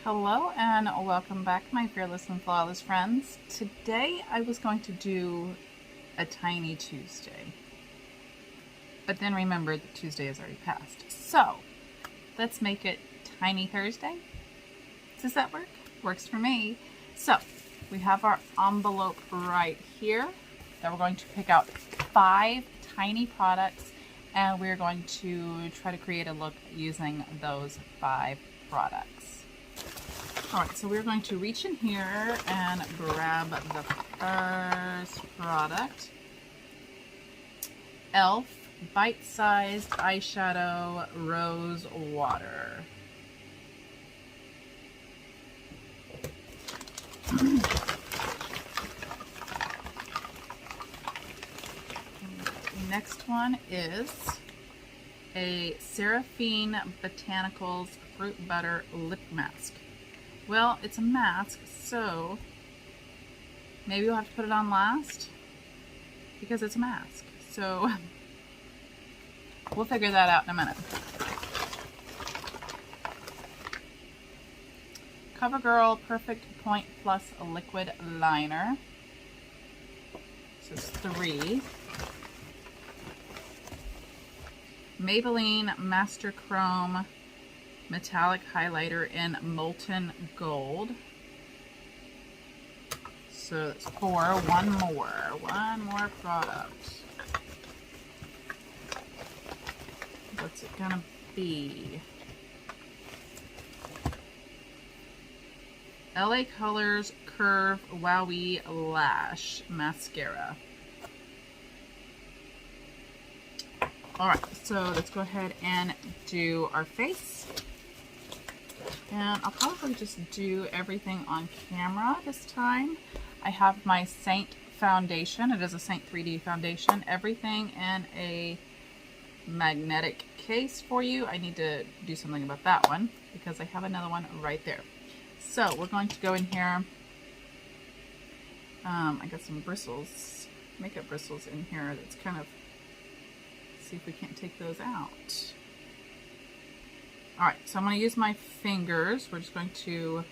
Hello and welcome back, my fearless and flawless friends. Today I was going to do a tiny Tuesday, but then remembered that Tuesday has already passed. So let's make it tiny Thursday. Does that work? Works for me. So we have our envelope right here that we're going to pick out 5 tiny products, and we're going to try to create a look using those 5 products. Alright, so we're going to reach in here and grab the first product. e.l.f. Bite-Sized Eyeshadow Rose Water. Next one is a Seraphine Botanicals Fruit Butter Lip Mask. Well, it's a mask, so maybe we'll have to put it on last because it's a mask. So we'll figure that out in a minute. Covergirl Perfect Point Plus Liquid Liner. This is 3. Maybelline Master Chrome Metallic Highlighter in Molten Gold. So that's 4. One more product. What's it gonna be? LA Colors Curve Wowie Lash Mascara. Alright, so let's go ahead and do our face. And I'll probably just do everything on camera this time. I have my Seint foundation. It is a Seint 3D foundation. Everything in a magnetic case for you. I need to do something about that one because I have another one right there. So we're going to go in here. I got some bristles, makeup bristles in here. That's kind of, see if we can't take those out. Alright, so I'm going to use my fingers. We're just going to,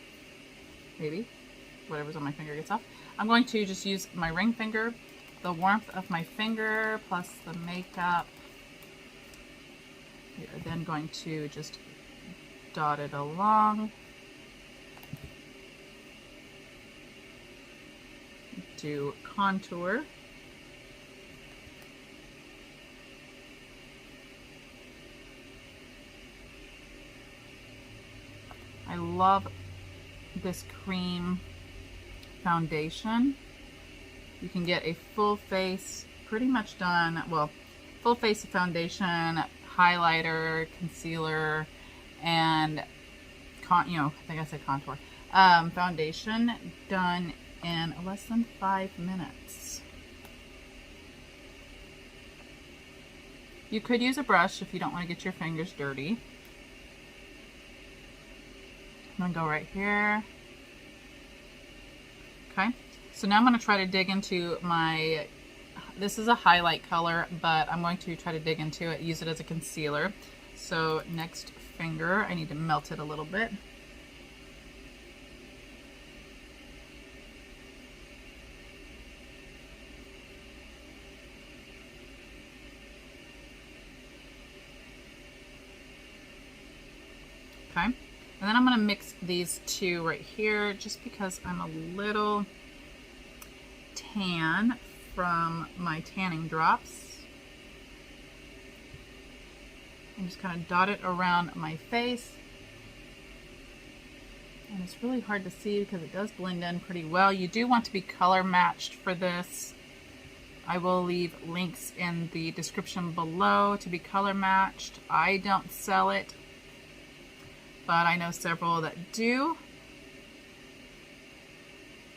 maybe, whatever's on my finger gets off. I'm going to just use my ring finger, the warmth of my finger, plus the makeup. We're then going to just dot it along. Do contour. I love this cream foundation. You can get a full face, pretty much done, well, full face of foundation, highlighter, concealer, and, I think I said contour, foundation done in less than 5 minutes. You could use a brush if you don't want to get your fingers dirty. I'm going to go right here. Okay, so now I'm going to try to dig into my, this is a highlight color, but I'm going to try to dig into it, use it as a concealer. So next finger, I need to melt it a little bit. Okay. And then I'm going to mix these two right here just because I'm a little tan from my tanning drops. And just kind of dot it around my face. And it's really hard to see because it does blend in pretty well. You do want to be color matched for this. I will leave links in the description below to be color matched. I don't sell it, but I know several that do.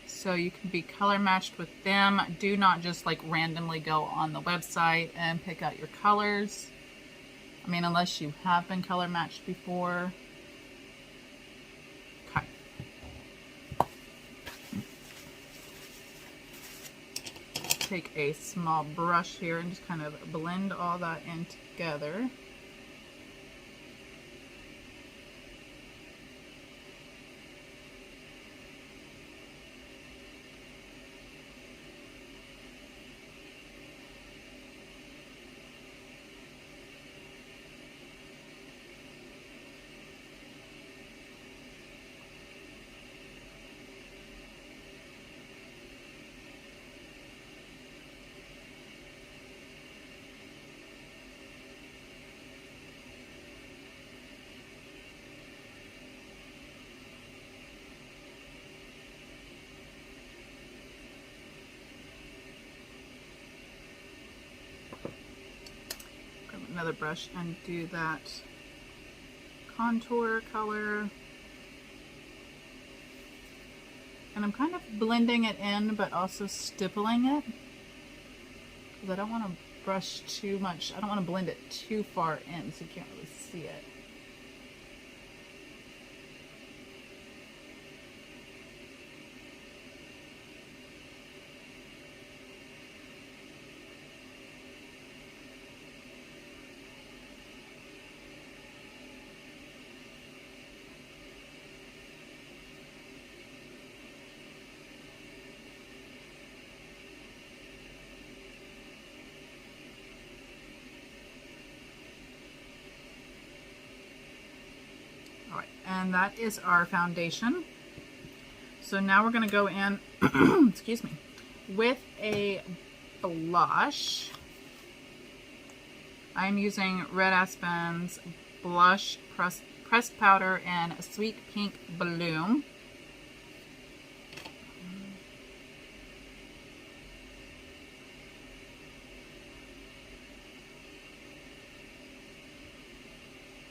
So you can be color matched with them. Do not just like randomly go on the website and pick out your colors. I mean, unless you have been color matched before. Okay. Take a small brush here and just kind of blend all that in together. another brush and do that contour color. And I'm kind of blending it in, but also stippling it, because I don't want to brush too much. I don't want to blend it too far in so you can't really see it. And that is our foundation. So now we're going to go in, excuse me, with a blush. I'm using Red Aspen's blush pressed powder in a Sweet Pink Bloom.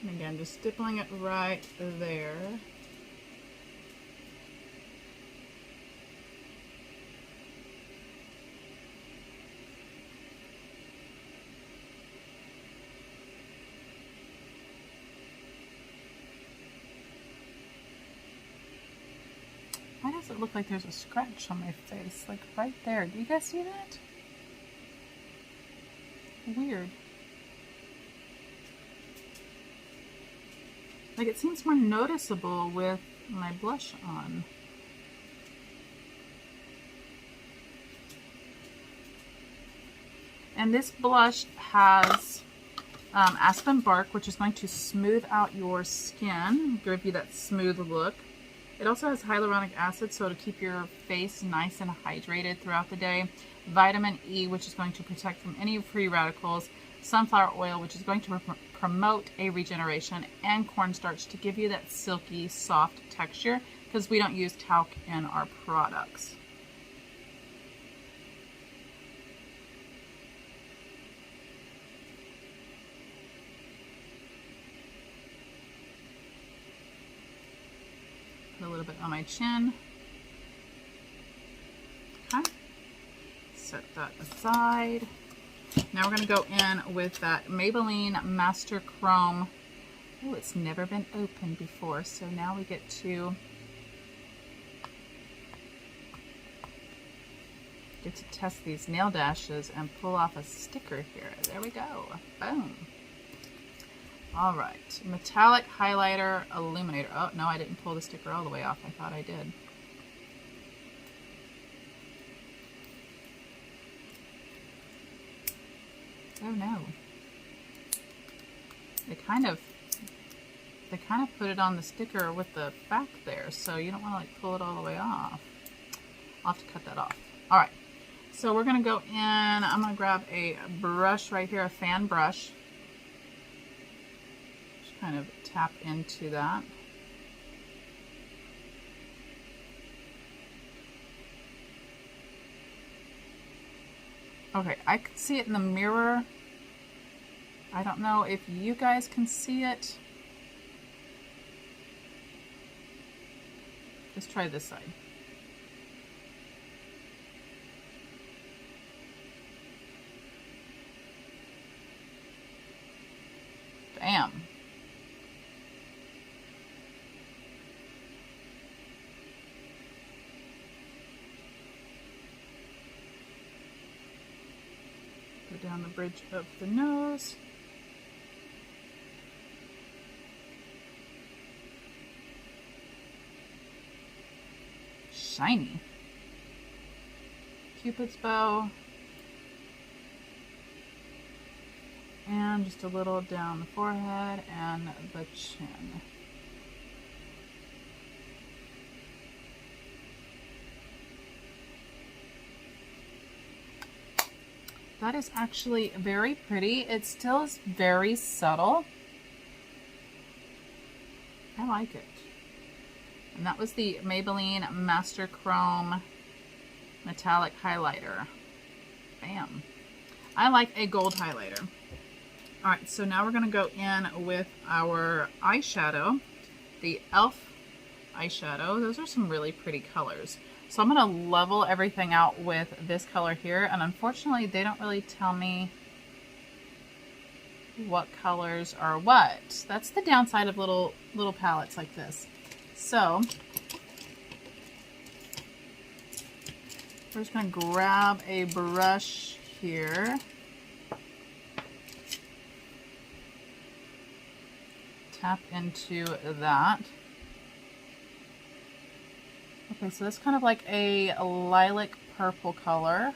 And again, just stippling it right there. Why does it look like there's a scratch on my face? Like right there. Do you guys see that? Weird. Like, it seems more noticeable with my blush on. And this blush has Aspen bark, which is going to smooth out your skin, give you that smooth look. It also has hyaluronic acid, so to keep your face nice and hydrated throughout the day. Vitamin E, which is going to protect from any free radicals. Sunflower oil, which is going to promote a regeneration, and cornstarch to give you that silky, soft texture, because we don't use talc in our products. Put a little bit on my chin. Okay. Set that aside. Now we're going to go in with that Maybelline Master Chrome. Oh, it's never been opened before, so now we get to test these nail dashes and pull off a sticker here. There we go. Boom. All right, metallic highlighter illuminator. Oh, no, I didn't pull the sticker all the way off. I thought I did. Oh no. They kind of put it on the sticker with the back there, so you don't want to like pull it all the way off. I'll have to cut that off. All right, so we're gonna go in. I'm gonna grab a brush right here, a fan brush. Just kind of tap into that. Okay, I can see it in the mirror. I don't know if you guys can see it. Let's try this side. Bam. Go down the bridge of the nose. Shiny. Cupid's bow. And just a little down the forehead and the chin. That is actually very pretty. It still is very subtle. I like it. And that was the Maybelline Master Chrome Metallic Highlighter. Bam. I like a gold highlighter. All right, so now we're gonna go in with our eyeshadow, the e.l.f. eyeshadow. Those are some really pretty colors. So I'm gonna level everything out with this color here, and unfortunately they don't really tell me what colors are what. That's the downside of little palettes like this. So we're just gonna grab a brush here. Tap into that. Okay, so that's kind of like a lilac purple color.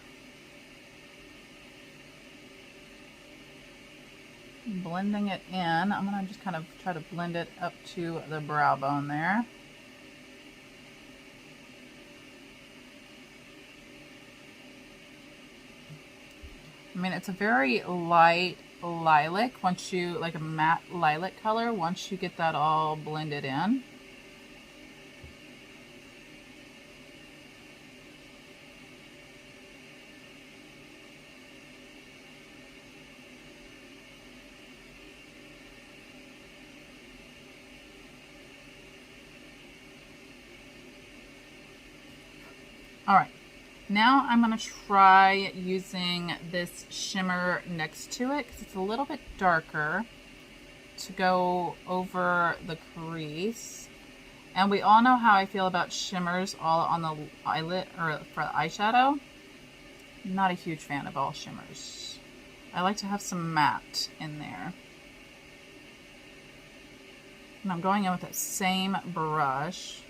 Blending it in. I'm gonna just kind of try to blend it up to the brow bone there. I mean, it's a very light lilac, once you, like a matte lilac color, once you get that all blended in. All right, now I'm going to try using this shimmer next to it because it's a little bit darker, to go over the crease. And we all know how I feel about shimmers all on the eyelid or for the eyeshadow. I'm not a huge fan of all shimmers. I like to have some matte in there. And I'm going in with that same brush.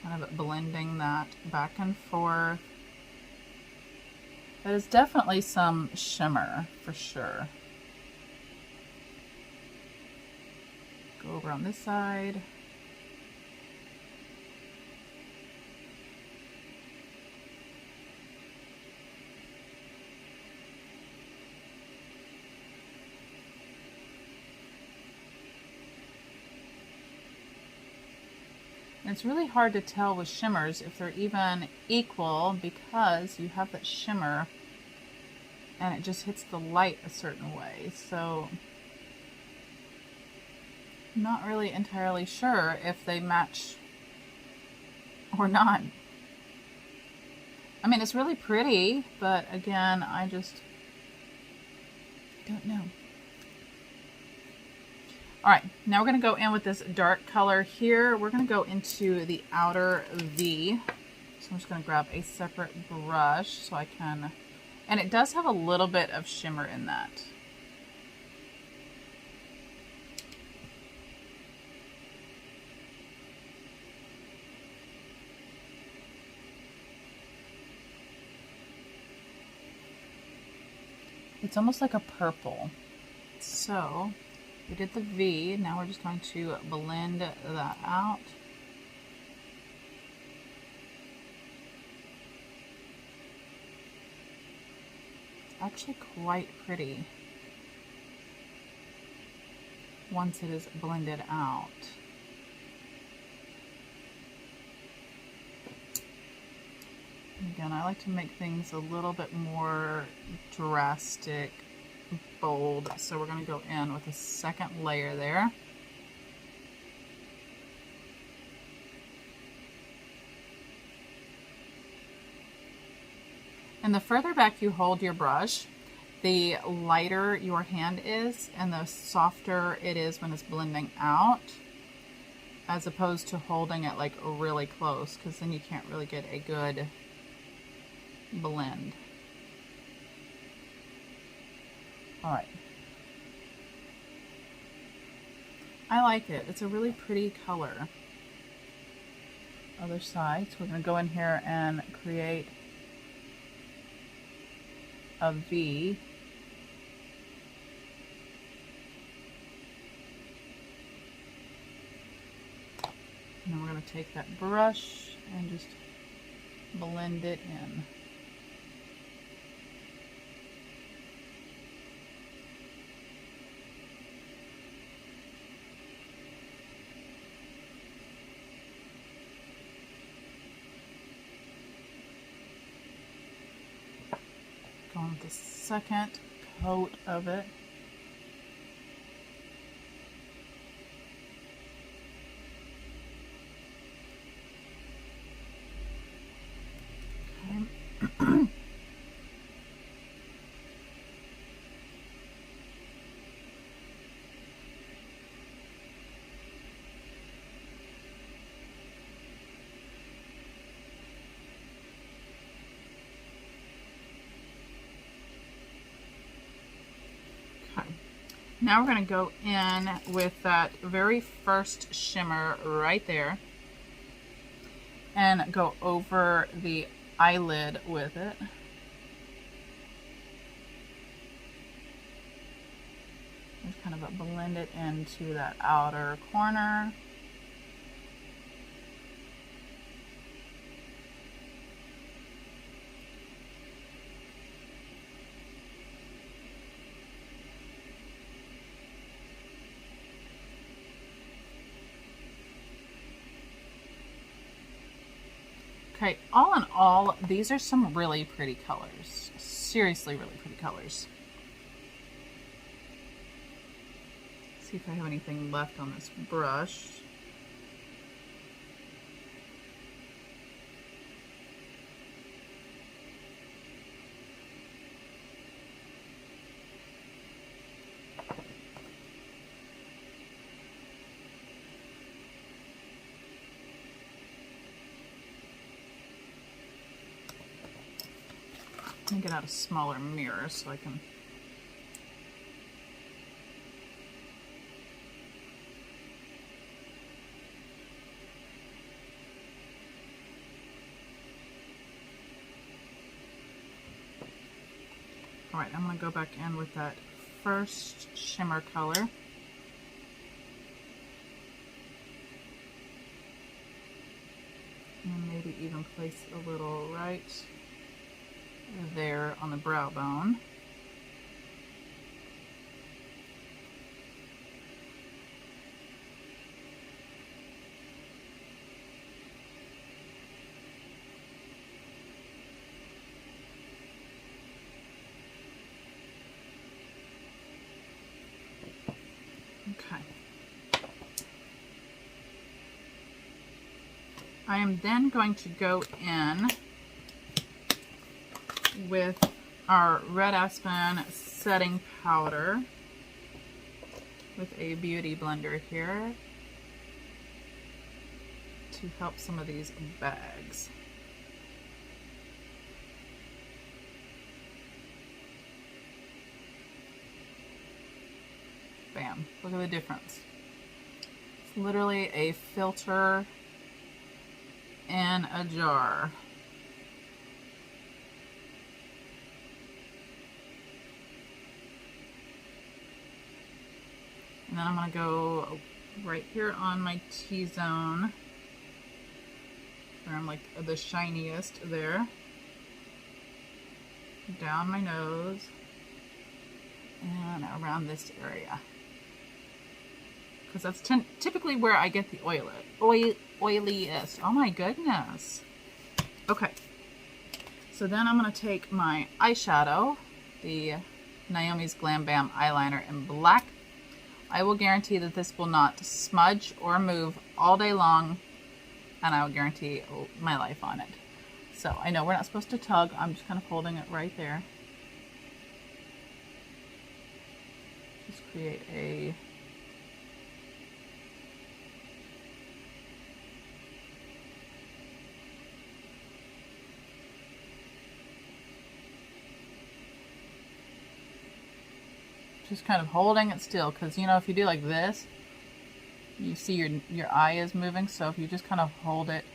Kind of blending that back and forth. That is definitely some shimmer for sure. Go over on this side. And it's really hard to tell with shimmers if they're even equal, because you have that shimmer and it just hits the light a certain way. So I'm not really entirely sure if they match or not. I mean, it's really pretty, but again, I just don't know. All right, now we're gonna go in with this dark color here. We're gonna go into the outer V. So I'm just gonna grab a separate brush so I can, and it does have a little bit of shimmer in that. It's almost like a purple. So we did the V, now we're just going to blend that out. It's actually quite pretty once it is blended out. Again, I like to make things a little bit more drastic, bold, so we're going to go in with a second layer there. And the further back you hold your brush, the lighter your hand is and the softer it is when it's blending out, as opposed to holding it like really close, because then you can't really get a good blend. All right. I like it. It's a really pretty color. Other side. So we're going to go in here and create a V. And then we're going to take that brush and just blend it in. on the second coat of it. Okay. Now we're going to go in with that very first shimmer right there and go over the eyelid with it. Just kind of blend it into that outer corner. Okay, all in all, these are some really pretty colors. Seriously, really pretty colors. Let's see if I have anything left on this brush. Let me get out a smaller mirror so I can... Alright, I'm going to go back in with that first shimmer color. And maybe even place a little right there on the brow bone. Okay. I am then going to go in with our Red Aspen setting powder with a beauty blender here to help some of these bags. Bam, look at the difference. It's literally a filter in a jar. And then I'm going to go right here on my T-zone, where I'm like the shiniest there, down my nose, and around this area. Because that's typically where I get the oiliest. Oh my goodness. Okay. So then I'm going to take my eyeshadow, the Naomi's Glambam eyeliner in black. I will guarantee that this will not smudge or move all day long, and I will guarantee my life on it. So I know we're not supposed to tug. I'm just kind of holding it right there. Just create a just kind of holding it still, because you know, if you do like this, you see your eye is moving. So if you just kind of hold it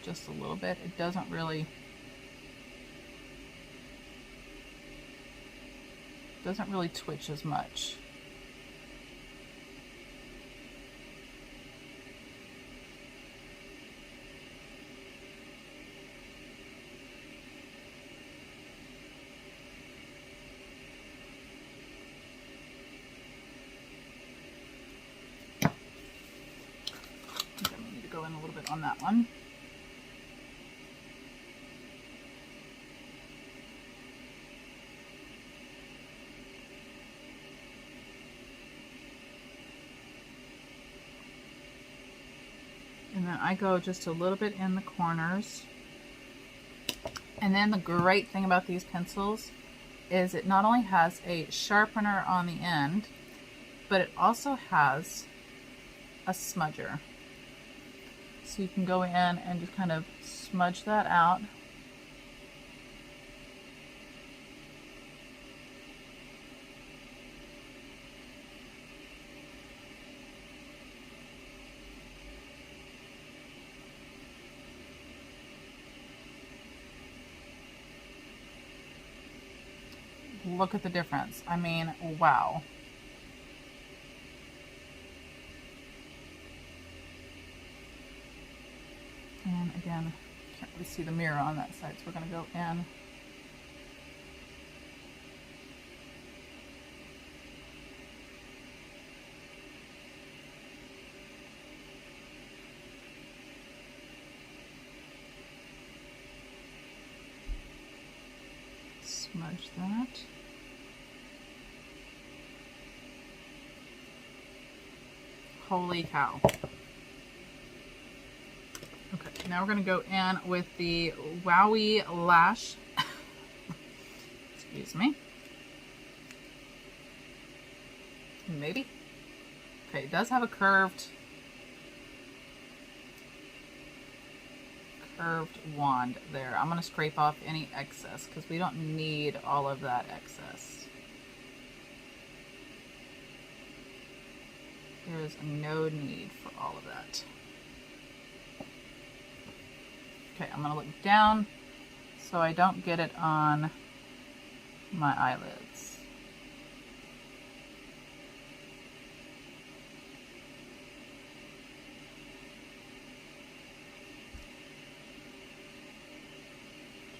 just a little bit, it doesn't really twitch as much. Go in a little bit on that one. I go just a little bit in the corners. And then the great thing about these pencils is it not only has a sharpener on the end, but it also has a smudger. So you can go in and just kind of smudge that out. Look at the difference. I mean, wow. And again, can't really see the mirror on that side, so we're going to go in. Smudge that. Holy cow. Okay, now we're going to go in with the Wowie Lash. Excuse me. Maybe. Okay, it does have a curved wand there. I'm going to scrape off any excess because we don't need all of that excess. There is no need for all of that. Okay, I'm going to look down so I don't get it on my eyelids.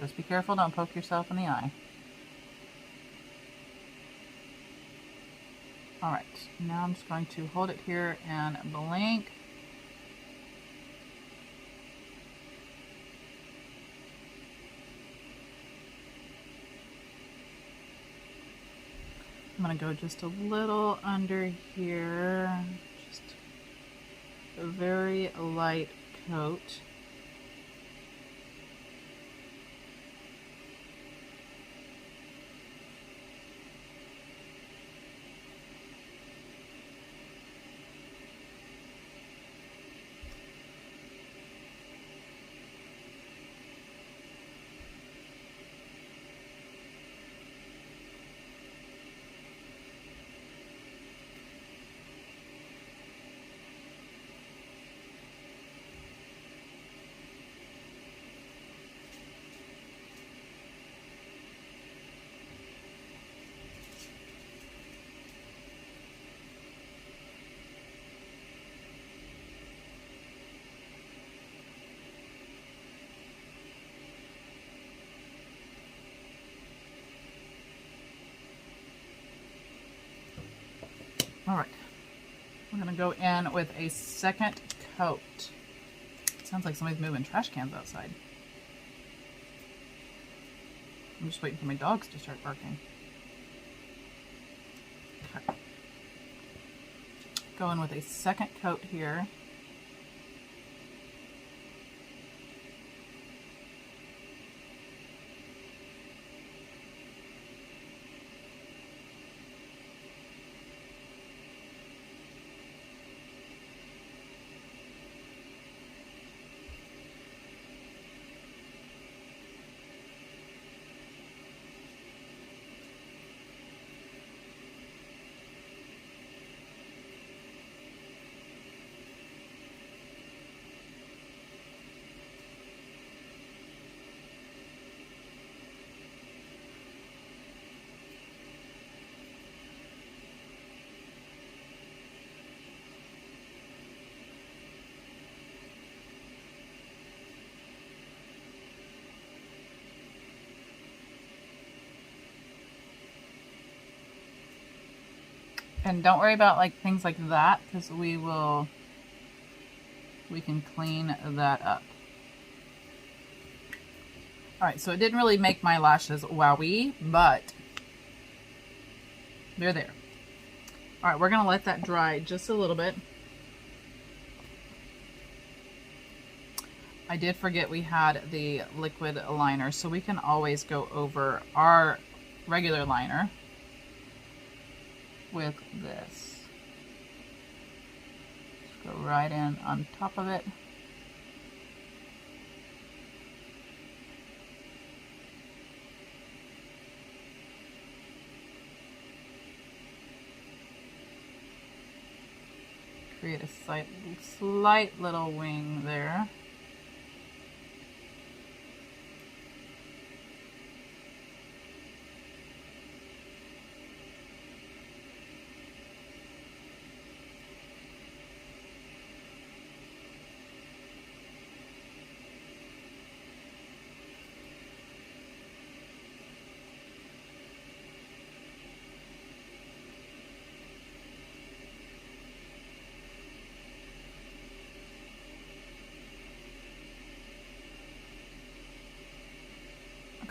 Just be careful, don't poke yourself in the eye. Alright, now I'm just going to hold it here and blink. I'm going to go just a little under here, just a very light coat. All right, we're gonna go in with a second coat. It sounds like somebody's moving trash cans outside. I'm just waiting for my dogs to start barking. Okay. Go in with a second coat here. And don't worry about like things like that, because we can clean that up. Alright, so it didn't really make my lashes wowie, but they're there. Alright, we're going to let that dry just a little bit. I did forget we had the liquid liner, so we can always go over our regular liner with this. Just go right in on top of it. Create a slight little wing there.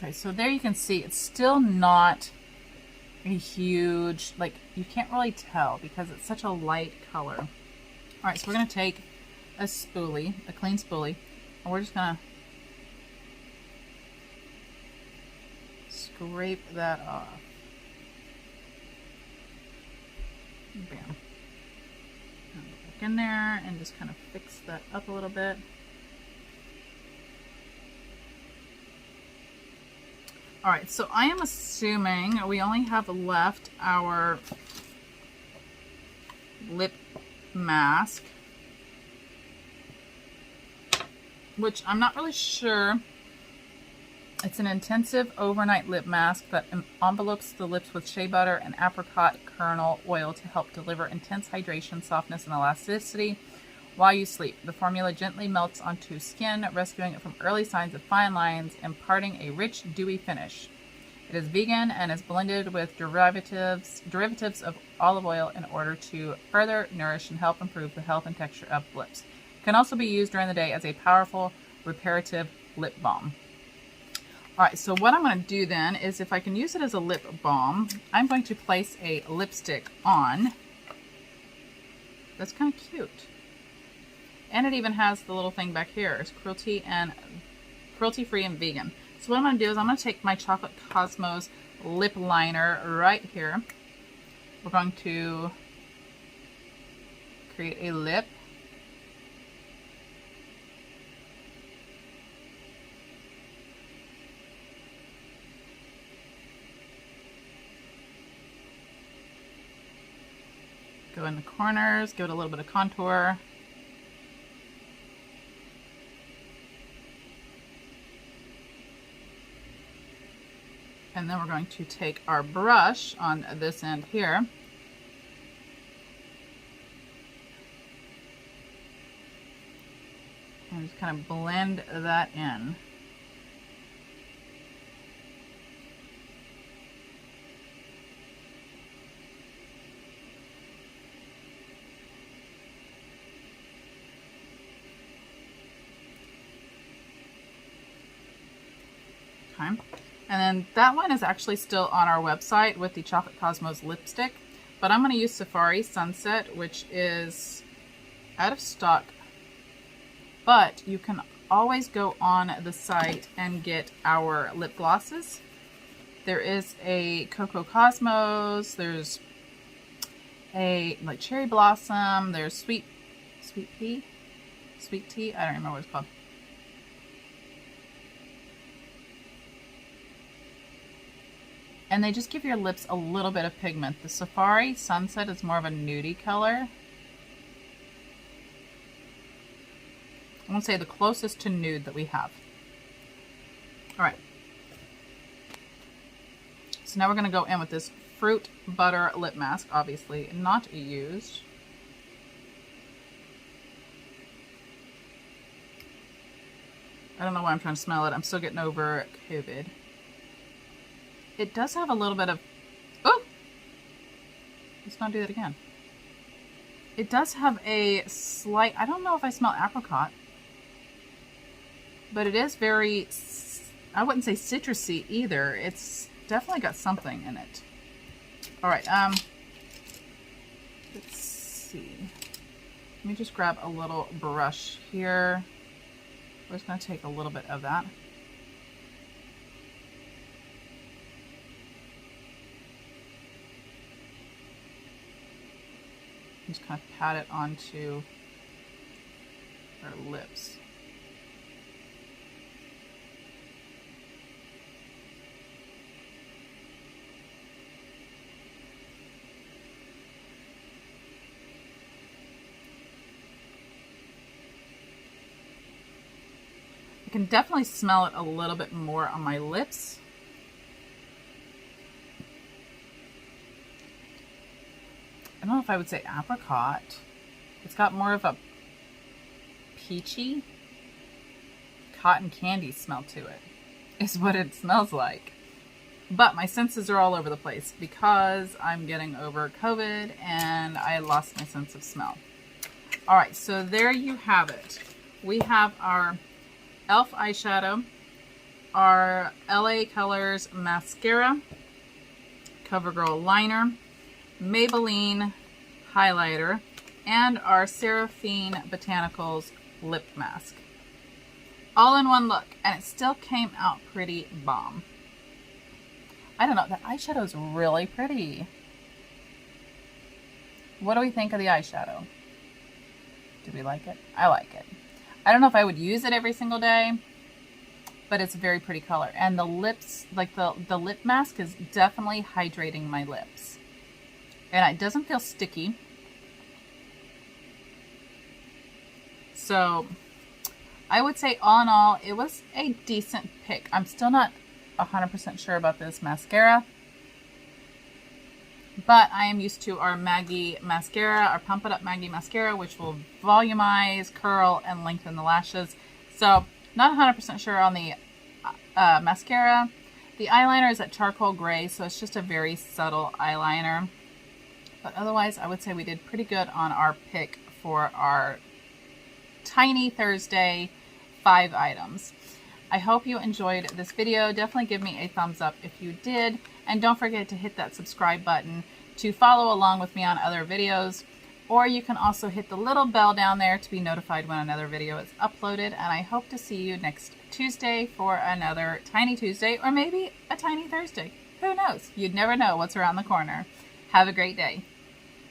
Okay, so there you can see it's still not a huge, like, you can't really tell because it's such a light color. All right, so we're going to take a spoolie, a clean spoolie, and we're just going to scrape that off. Bam. And go back in there and just kind of fix that up a little bit. All right, so I am assuming we only have left our lip mask, which I'm not really sure. It's an intensive overnight lip mask that envelopes the lips with shea butter and apricot kernel oil to help deliver intense hydration, softness, and elasticity while you sleep. The formula gently melts onto skin, rescuing it from early signs of fine lines, imparting a rich, dewy finish. It is vegan and is blended with derivatives of olive oil in order to further nourish and help improve the health and texture of lips. It can also be used during the day as a powerful reparative lip balm. All right, so what I'm going to do then is, if I can use it as a lip balm, I'm going to place a lipstick on. That's kind of cute. And it even has the little thing back here. It's cruelty-free and vegan. So what I'm going to do is I'm going to take my Chocolate Cosmos lip liner right here. We're going to create a lip. Go in the corners, give it a little bit of contour. And then we're going to take our brush on this end here. And just kind of blend that in. Okay. And then that one is actually still on our website with the Chocolate Cosmos lipstick. But I'm going to use Safari Sunset, which is out of stock. But you can always go on the site and get our lip glosses. There is a Cocoa Cosmos. There's a like Cherry Blossom. There's Sweet Tea. I don't remember what it's called. And they just give your lips a little bit of pigment. The Safari Sunset is more of a nudie color. I'm going to say the closest to nude that we have. All right. So now we're going to go in with this Fruit Butter Lip Mask, obviously not used. I don't know why I'm trying to smell it. I'm still getting over COVID. It does have a little bit of, oh, let's not do that again. It does have a slight, I don't know if I smell apricot, but it is very, I wouldn't say citrusy either. It's definitely got something in it. All right, let's see. Let me just grab a little brush here We're just going to take a little bit of that. Just kind of pat it onto our lips. I can definitely smell it a little bit more on my lips. I don't know if I would say apricot. It's got more of a peachy cotton candy smell to it, is what it smells like. But my senses are all over the place because I'm getting over COVID and I lost my sense of smell. All right, so there you have it. We have our e.l.f. eyeshadow, our LA Colors mascara, Covergirl liner, Maybelline highlighter, and our Seraphine Botanicals lip mask. All in one look, and it still came out pretty bomb. I don't know, that eyeshadow is really pretty. What do we think of the eyeshadow? Do we like it? I like it. I don't know if I would use it every single day, but it's a very pretty color. And the lips, like the lip mask is definitely hydrating my lips. And it doesn't feel sticky. So I would say all in all, it was a decent pick. I'm still not 100% sure about this mascara, but I am used to our Maggie mascara, our Pump It Up Maggie mascara, which will volumize, curl, and lengthen the lashes. So not 100% sure on the mascara. The eyeliner is at charcoal gray, so it's just a very subtle eyeliner. But otherwise, I would say we did pretty good on our pick for our Tiny Thursday 5 items. I hope you enjoyed this video. Definitely give me a thumbs up if you did. And don't forget to hit that subscribe button to follow along with me on other videos. Or you can also hit the little bell down there to be notified when another video is uploaded. And I hope to see you next Tuesday for another Tiny Tuesday, or maybe a Tiny Thursday. Who knows? You'd never know what's around the corner. Have a great day.